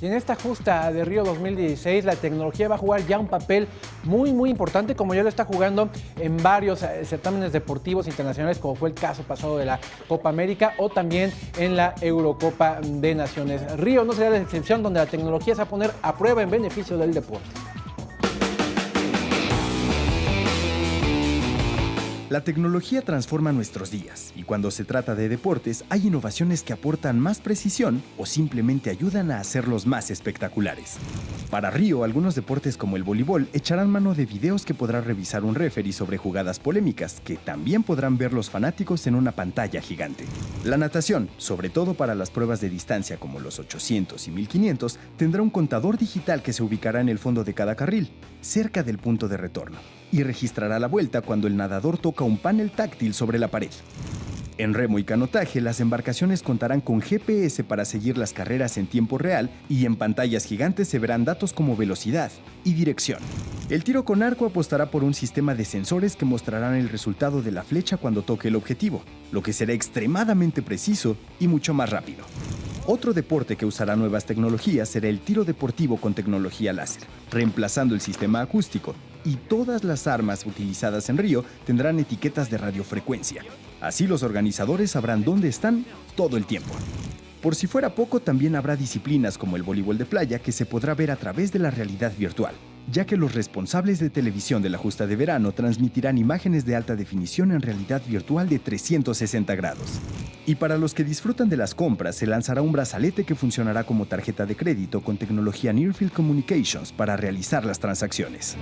Y en esta justa de Río 2016, la tecnología va a jugar ya un papel muy importante, como ya lo está jugando en varios certámenes deportivos internacionales, como fue el caso pasado de la Copa América o también en la Eurocopa de Naciones. Río no será la excepción, donde la tecnología se va a poner a prueba en beneficio del deporte. La tecnología transforma nuestros días y cuando se trata de deportes hay innovaciones que aportan más precisión o simplemente ayudan a hacerlos más espectaculares. Para Río, algunos deportes como el voleibol echarán mano de videos que podrá revisar un referee sobre jugadas polémicas que también podrán ver los fanáticos en una pantalla gigante. La natación, sobre todo para las pruebas de distancia como los 800 y 1500, tendrá un contador digital que se ubicará en el fondo de cada carril, cerca del punto de retorno, y registrará la vuelta cuando el nadador toca un panel táctil sobre la pared. En remo y canotaje, las embarcaciones contarán con GPS para seguir las carreras en tiempo real y en pantallas gigantes se verán datos como velocidad y dirección. El tiro con arco apostará por un sistema de sensores que mostrarán el resultado de la flecha cuando toque el objetivo, lo que será extremadamente preciso y mucho más rápido. Otro deporte que usará nuevas tecnologías será el tiro deportivo con tecnología láser, reemplazando el sistema acústico, y todas las armas utilizadas en Río tendrán etiquetas de radiofrecuencia. Así los organizadores sabrán dónde están todo el tiempo. Por si fuera poco, también habrá disciplinas como el voleibol de playa que se podrá ver a través de la realidad virtual, ya que los responsables de televisión de la justa de verano transmitirán imágenes de alta definición en realidad virtual de 360 grados. Y para los que disfrutan de las compras, se lanzará un brazalete que funcionará como tarjeta de crédito con tecnología Near Field Communications para realizar las transacciones.